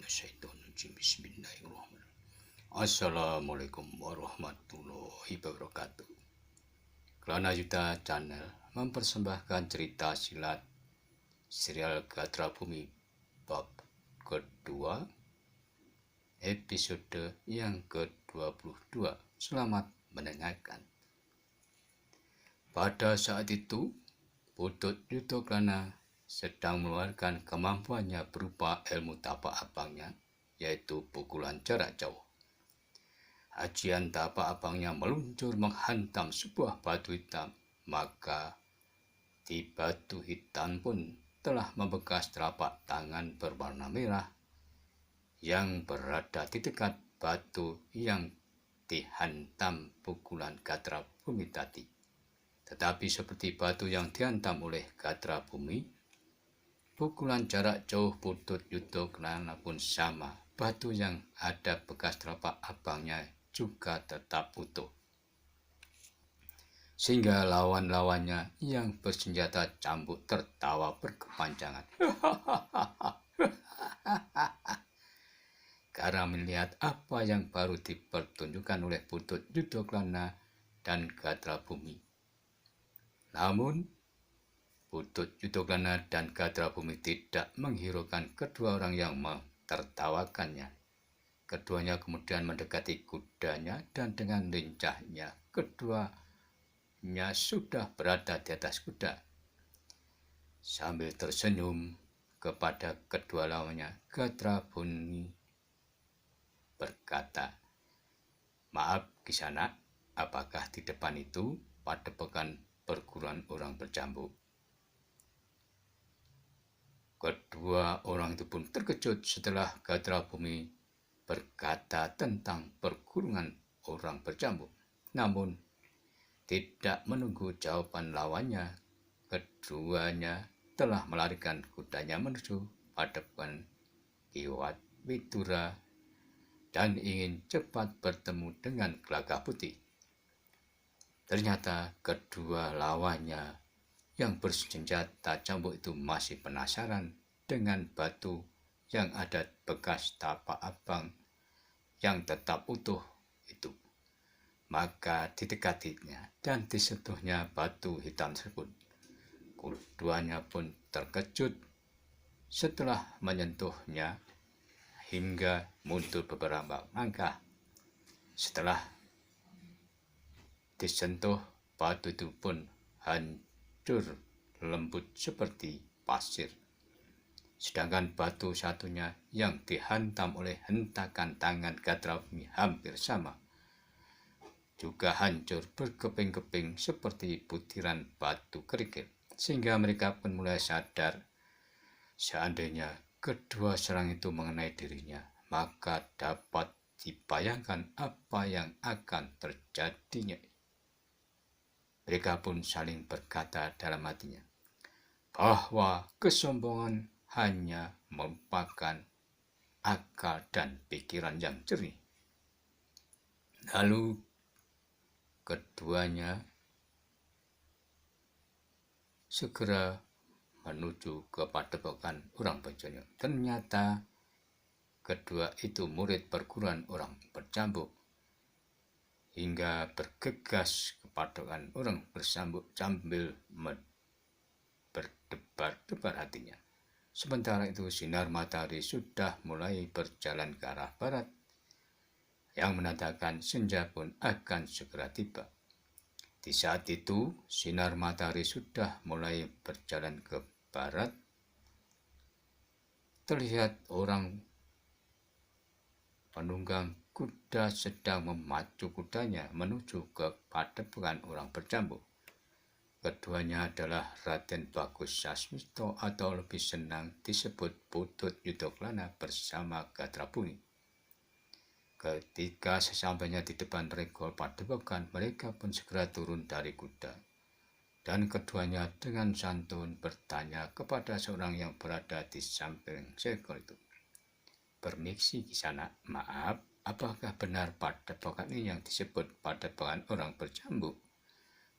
minasyaitonirrajim. Bismillahirrahmanirrahim. Assalamualaikum warahmatullahi wabarakatuh. Kelana Yuta Channel mempersembahkan cerita silat serial Gatra Bumi bab kedua episode yang ke-22. Selamat mendengarkan. Pada saat itu, Putut Yutoklana sedang mengeluarkan kemampuannya berupa ilmu tapak abangnya, yaitu pukulan jarak jauh. Ajian tapak abangnya meluncur menghantam sebuah batu hitam, maka di batu hitam pun telah membekas telapak tangan berwarna merah yang berada di dekat batu yang dihantam pukulan Gatra Bumi tadi. Tetapi seperti batu yang dihantam oleh Gatra Bumi, pukulan jarak jauh Putut Yutoklana pun sama. Batu yang ada bekas telapak abangnya juga tetap utuh. Sehingga lawan-lawannya yang bersenjata cambuk tertawa berkepanjangan. Karena melihat apa yang baru dipertunjukkan oleh Putut Yutoklana dan Gatra Bumi. Namun, Putut Yutoklana dan Gatra Bumi tidak menghiraukan kedua orang yang mentertawakannya. Keduanya kemudian mendekati kudanya dan dengan lincahnya keduanya sudah berada di atas kuda. Sambil tersenyum kepada kedua lawannya, Gatra Bumi berkata, "Maaf Kisanak, apakah di depan itu padepokan perguruan orang bercambuk?" Kedua orang itu pun terkejut setelah Gatra Bumi berkata tentang perguruan orang bercambuk. Namun, tidak menunggu jawaban lawannya, keduanya telah melarikan kudanya menuju padepokan Kiwat Widura dan ingin cepat bertemu dengan Gelagah Putih. Ternyata kedua lawannya yang bersenjata cambuk itu masih penasaran dengan batu yang ada bekas tapak abang yang tetap utuh itu. Maka didekatinya dan disentuhnya batu hitam tersebut. Keduanya pun terkejut setelah menyentuhnya hingga mundur beberapa langkah. Setelah disentuh, batu itu pun hancur lembut seperti pasir. Sedangkan batu satunya yang dihantam oleh hentakan tangan Gatra Bumi hampir sama, juga hancur berkeping-keping seperti butiran batu kerikil. Sehingga mereka pun mulai sadar, seandainya kedua serang itu mengenai dirinya, maka dapat dibayangkan apa yang akan terjadinya. Mereka pun saling berkata dalam hatinya, bahwa kesombongan hanya merupakan akal dan pikiran yang jernih. Lalu keduanya segera menuju ke padepokan orang bercambuk. Ternyata kedua itu murid perguruan orang bercambuk. Hingga bergegas ke padepokan orang bercambuk sambil berdebar-debar hatinya. Sementara itu sinar matahari sudah mulai berjalan ke arah barat, yang menandakan senja pun akan segera tiba. Di saat itu sinar matahari sudah mulai berjalan ke barat. Terlihat orang penunggang kuda sedang memacu kudanya menuju ke padepokan orang bercambuk. Keduanya adalah Raden Bagus Sasmito atau lebih senang disebut Putut Yutoklana bersama Gatra Bumi. Ketika sesampainya di depan regol padepokan, mereka pun segera turun dari kuda. Dan keduanya dengan santun bertanya kepada seorang yang berada di samping regol itu. "Permisi Kisanak, maaf, apakah benar padepokan ini yang disebut padepokan orang bercambuk?"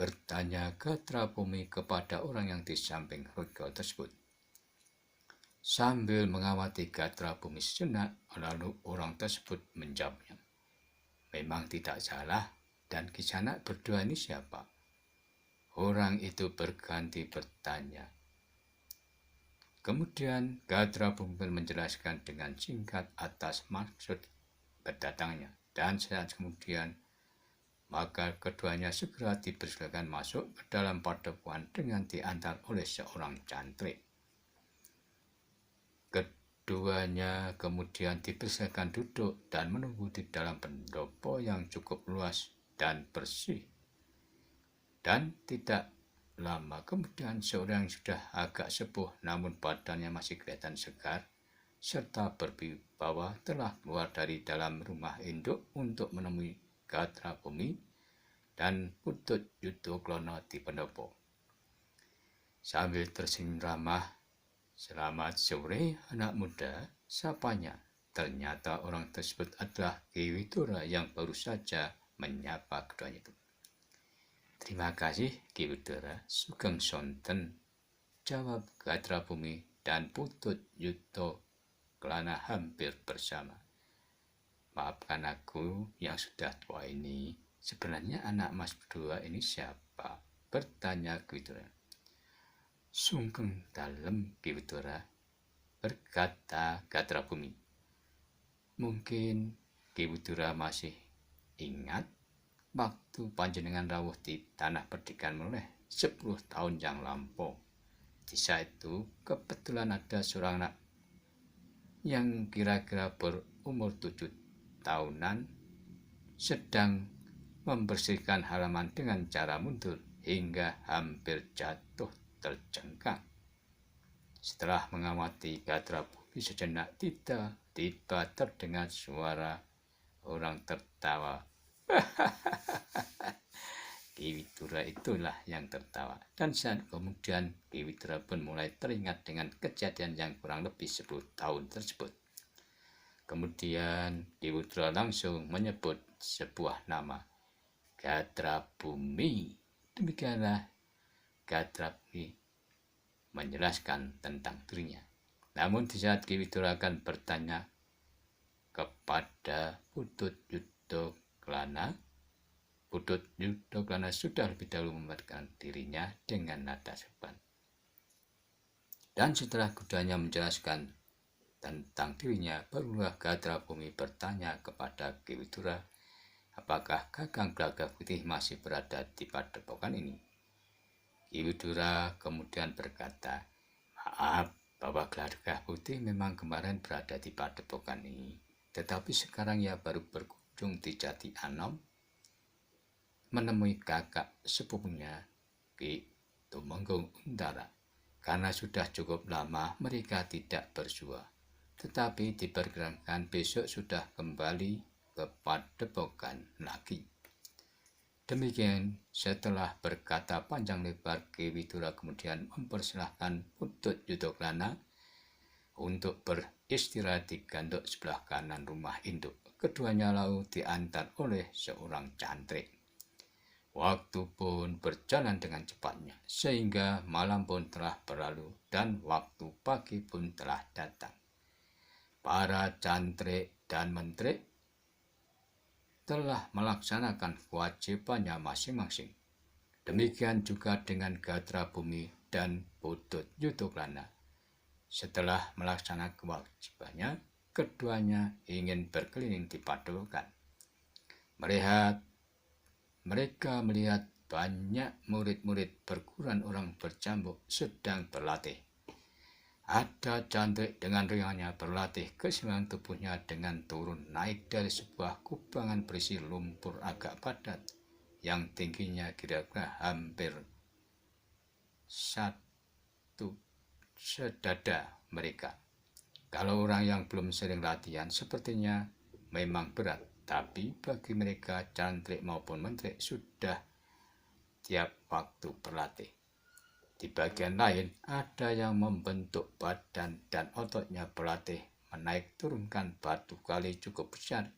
bertanya Gatra Bumi kepada orang yang di samping regol tersebut. Sambil mengamati Gatra Bumi sejenak, lalu orang tersebut menjawabnya, "Memang tidak salah, dan Kisanak berdua ini siapa?" Orang itu berganti bertanya. Kemudian Gatra Bumi menjelaskan dengan singkat atas maksud berdatangnya, dan saat kemudian maka keduanya segera dipersilakan masuk ke dalam padepokan dengan diantar oleh seorang cantrik. Keduanya kemudian dipersilakan duduk dan menunggu di dalam pendopo yang cukup luas dan bersih. Dan tidak lama kemudian seorang yang sudah agak sepuh namun badannya masih kelihatan segar serta berwibawa telah keluar dari dalam rumah induk untuk menemui Gatra Bumi dan Putut Yudhokrono di pendopo. Sambil tersenyum ramah, "Selamat sore anak muda," sapanya. Ternyata orang tersebut adalah Ki Widura yang baru saja menyapa keduanya itu. "Terima kasih Ki Widura, sugeng sonten," jawab Gatra Bumi dan Putut Yudhokrono hampir bersama. "Maafkan aku yang sudah tua ini. Sebenarnya anak mas berdua ini siapa?" bertanya Ki Widura. "Sugeng dalem Ki Widura," berkata Gatra Bumi. "Mungkin Ki Widura masih ingat waktu panjenengan rawuh di tanah perdikan mulai 10 tahun yang lampau. Di saat itu kebetulan ada seorang anak yang kira-kira berumur 7 tahunan sedang membersihkan halaman dengan cara mundur hingga hampir jatuh terjengkang. Setelah mengamati Gatra Bumi sejenak, tiba-tiba terdengar suara orang tertawa. Ki Widura itulah yang tertawa. Dan saat kemudian Ki Widura pun mulai teringat dengan kejadian yang kurang lebih 10 tahun tersebut. Kemudian Ki Widura langsung menyebut sebuah nama, Gatra Bumi. Demikianlah Gatra Bumi menjelaskan tentang dirinya. Namun di saat Ki Widura akan bertanya kepada Putut Yudhokrono, Putut Yudhokrono sudah lebih dahulu memperkenalkan dirinya dengan nada sopan. Dan setelah keduanya menjelaskan tentang dirinya, barulah Gatra Bumi bertanya kepada Ki Widura, apakah Kakang Glagah Putih masih berada di padepokan ini. Ki Widura kemudian berkata, "Maaf, bahwa Glagah Putih memang kemarin berada di padepokan ini, tetapi sekarang ia baru berkunjung di Jati Anom menemui kakak sepupunya Ki Tumenggung Untara. Karena sudah cukup lama mereka tidak bersua, tetapi diperkirakan besok sudah kembali ke padepokan lagi." Demikian, setelah berkata panjang lebar, Ki Widura kemudian mempersilahkan Putut Yudhokrono untuk beristirahat di gandok sebelah kanan rumah induk. Keduanya lalu diantar oleh seorang cantrik. Waktu pun berjalan dengan cepatnya, sehingga malam pun telah berlalu dan waktu pagi pun telah datang. Para cantrik dan menteri telah melaksanakan kewajibannya masing-masing. Demikian juga dengan Gatra Bumi dan Putut Yudhokrono. Setelah melaksanakan kewajibannya, keduanya ingin berkeliling di padepokan. Mereka melihat banyak murid-murid perguruan orang bercambuk sedang berlatih. Ada cantrik dengan ringannya berlatih keseimbangan tubuhnya dengan turun naik dari sebuah kubangan berisi lumpur agak padat yang tingginya kira-kira hampir satu sedada mereka. Kalau orang yang belum sering latihan sepertinya memang berat, tapi bagi mereka cantrik maupun menteri sudah tiap waktu berlatih. Di bagian lain, ada yang membentuk badan dan ototnya berlatih menaik turunkan batu kali cukup besar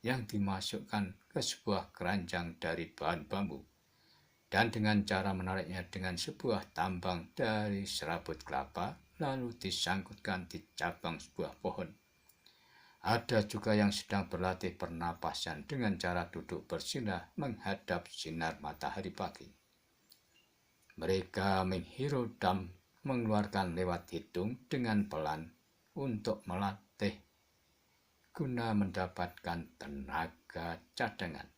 yang dimasukkan ke sebuah keranjang dari bahan bambu, dan dengan cara menariknya dengan sebuah tambang dari serabut kelapa, lalu disangkutkan di cabang sebuah pohon. Ada juga yang sedang berlatih pernapasan dengan cara duduk bersila menghadap sinar matahari pagi. Mereka menghirup dan mengeluarkan lewat hidung dengan pelan untuk melatih guna mendapatkan tenaga cadangan.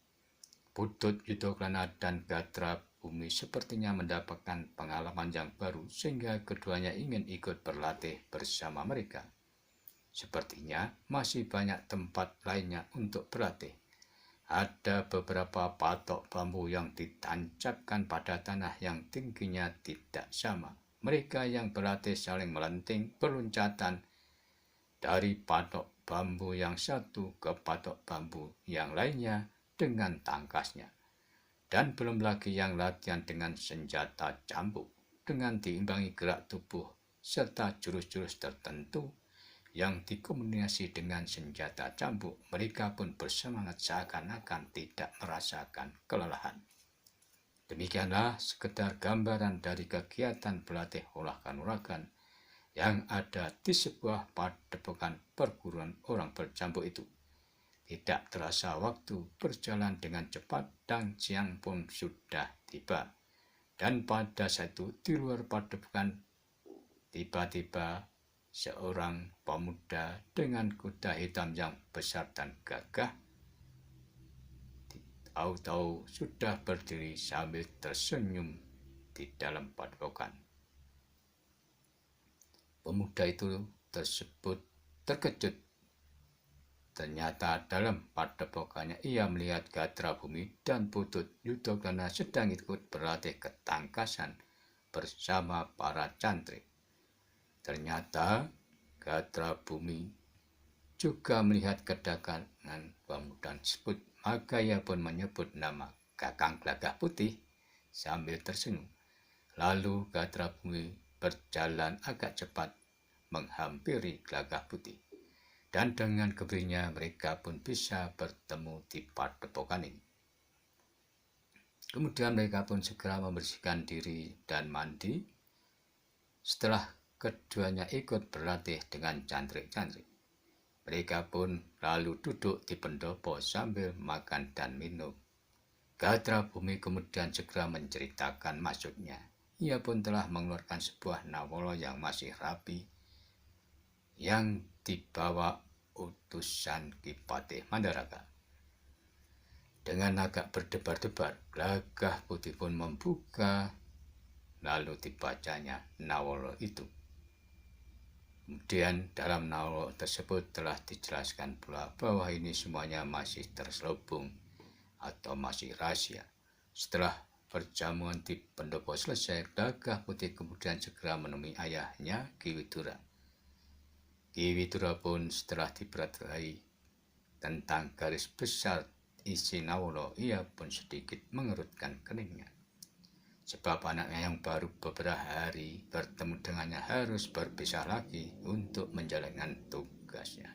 Putut Yudoklana dan Gatra Bumi sepertinya mendapatkan pengalaman yang baru sehingga keduanya ingin ikut berlatih bersama mereka. Sepertinya masih banyak tempat lainnya untuk berlatih. Ada beberapa patok bambu yang ditancapkan pada tanah yang tingginya tidak sama. Mereka yang berlatih saling melenting berloncatan dari patok bambu yang satu ke patok bambu yang lainnya dengan tangkasnya. Dan belum lagi yang latihan dengan senjata cambuk dengan diimbangi gerak tubuh serta jurus-jurus tertentu yang dikombinasi dengan senjata cambuk. Mereka pun bersemangat seakan-akan tidak merasakan kelelahan. Demikianlah sekedar gambaran dari kegiatan berlatih olah kanuragan yang ada di sebuah padepokan perguruan orang bercambuk itu. Tidak terasa waktu berjalan dengan cepat dan siang pun sudah tiba. Dan pada saat itu di luar padepokan tiba-tiba seorang pemuda dengan kuda hitam yang besar dan gagah tahu-tahu sudah berdiri sambil tersenyum di dalam padepokan. Pemuda itu tersebut terkejut. Ternyata dalam padepokannya ia melihat Gatra Bumi dan Putut Yudoklana sedang ikut berlatih ketangkasan bersama para cantrik. Ternyata Gatra Bumi juga melihat kedatangan pemuda tersebut, maka ia pun menyebut nama Kakang Gelagah Putih sambil tersenyum. Lalu Gatra Bumi berjalan agak cepat menghampiri Gelagah Putih. Dan dengan keberaniannya mereka pun bisa bertemu di padepokan ini. Kemudian mereka pun segera membersihkan diri dan mandi. Setelah keduanya ikut berlatih dengan cantrik-cantrik, mereka pun lalu duduk di pendopo sambil makan dan minum. Gatra Bumi kemudian segera menceritakan maksudnya. Ia pun telah mengeluarkan sebuah nawala yang masih rapi yang dibawa utusan Ki Patih Mandaraga. Dengan agak berdebar-debar, Gelagah Putih pun membuka, lalu dibacanya nawala itu. Kemudian dalam nawala tersebut telah dijelaskan pula bahwa ini semuanya masih terselubung atau masih rahasia. Setelah perjamuan di pendopo selesai, Gelagah Putih kemudian segera menemui ayahnya Ki Widura. Ki Widura pun setelah diperhatikan tentang garis besar isi nawala, ia pun sedikit mengerutkan keningnya. Sebab anaknya yang baru beberapa hari bertemu dengannya harus berpisah lagi untuk menjalankan tugasnya.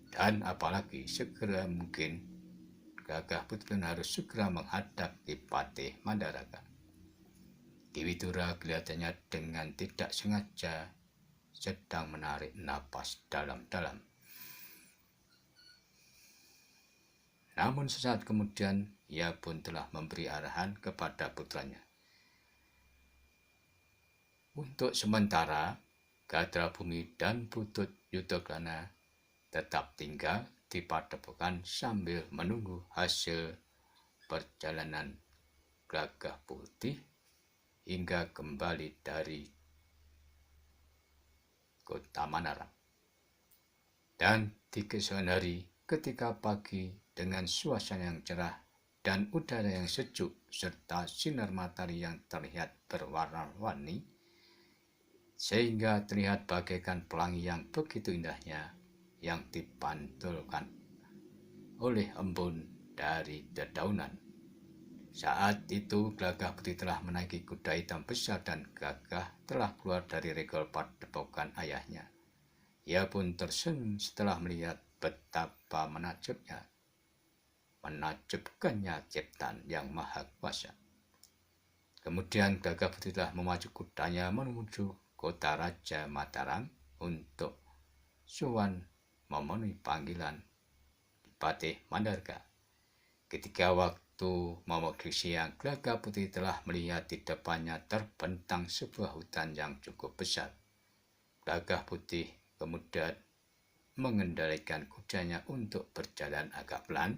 Dan apalagi segera mungkin Gelagah Putih harus segera menghadap Ki Patih Mandaraga. Ki Widura kelihatannya dengan tidak sengaja sedang menarik napas dalam-dalam. Namun sesaat kemudian ia pun telah memberi arahan kepada putranya. Untuk sementara, Gatra Bumi dan Putut Yudoklana tetap tinggal di padepokan sambil menunggu hasil perjalanan Gelagah Putih hingga kembali dari Kota Manaram. Dan di keesokan hari ketika pagi dengan suasana yang cerah dan udara yang sejuk serta sinar matahari yang terlihat berwarna-warni sehingga terlihat bagaikan pelangi yang begitu indahnya yang dipantulkan oleh embun dari dedaunan. Saat itu Gelagah Putih telah menaiki kuda hitam besar dan gagah telah keluar dari regol padepokan ayahnya. Ia pun tersenyum setelah melihat betapa menakjubkannya ciptaan yang maha kuasa. Kemudian Gelagah Putih telah memacu kudanya menuju kota Raja Mataram untuk sowan memenuhi panggilan Patih Mandalika. Ketika waktu memasuki siang, Gagah Putih telah melihat di depannya terbentang sebuah hutan yang cukup besar. Gagah Putih kemudian mengendalikan kudanya untuk berjalan agak pelan,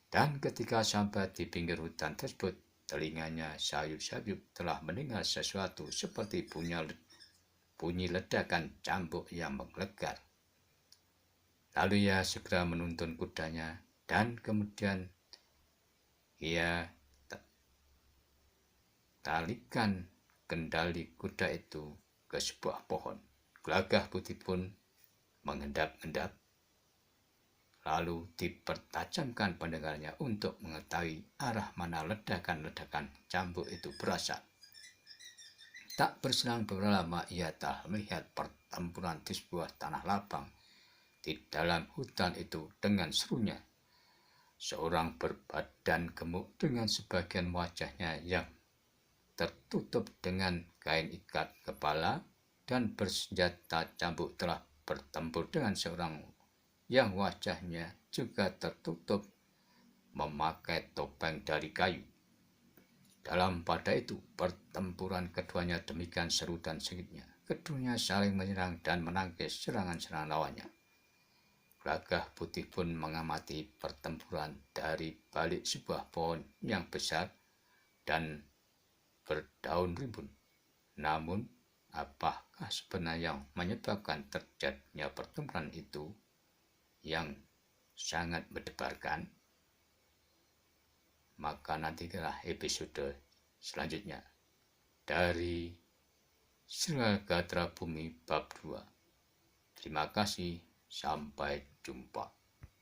dan ketika sampai di pinggir hutan tersebut, telinganya sayup-sayup telah mendengar sesuatu seperti bunyi ledakan cambuk yang menggelegar. Lalu ia segera menuntun kudanya, dan kemudian ia talikan kendali kuda itu ke sebuah pohon. Gagah Putih pun mengendap-endap, lalu dipertajamkan pendengarnya untuk mengetahui arah mana ledakan-ledakan cambuk itu berasal. Tak berselang beberapa lama ia telah melihat pertempuran di sebuah tanah lapang di dalam hutan itu. Dengan serunya, seorang berbadan gemuk dengan sebagian wajahnya yang tertutup dengan kain ikat kepala dan bersenjata cambuk telah bertempur dengan seorang yang wajahnya juga tertutup memakai topeng dari kayu. Dalam pada itu, pertempuran keduanya demikian seru dan sengitnya. Keduanya saling menyerang dan menangkis serangan-serangan lawannya. Gagah Putih pun mengamati pertempuran dari balik sebuah pohon yang besar dan berdaun rimbun. Namun, apakah sebenarnya yang menyebabkan terjadinya pertempuran itu yang sangat mendebarkan? Maka nantilah episode selanjutnya dari Srila Gatra Bumi bab 2. Terima kasih, sampai jumpa.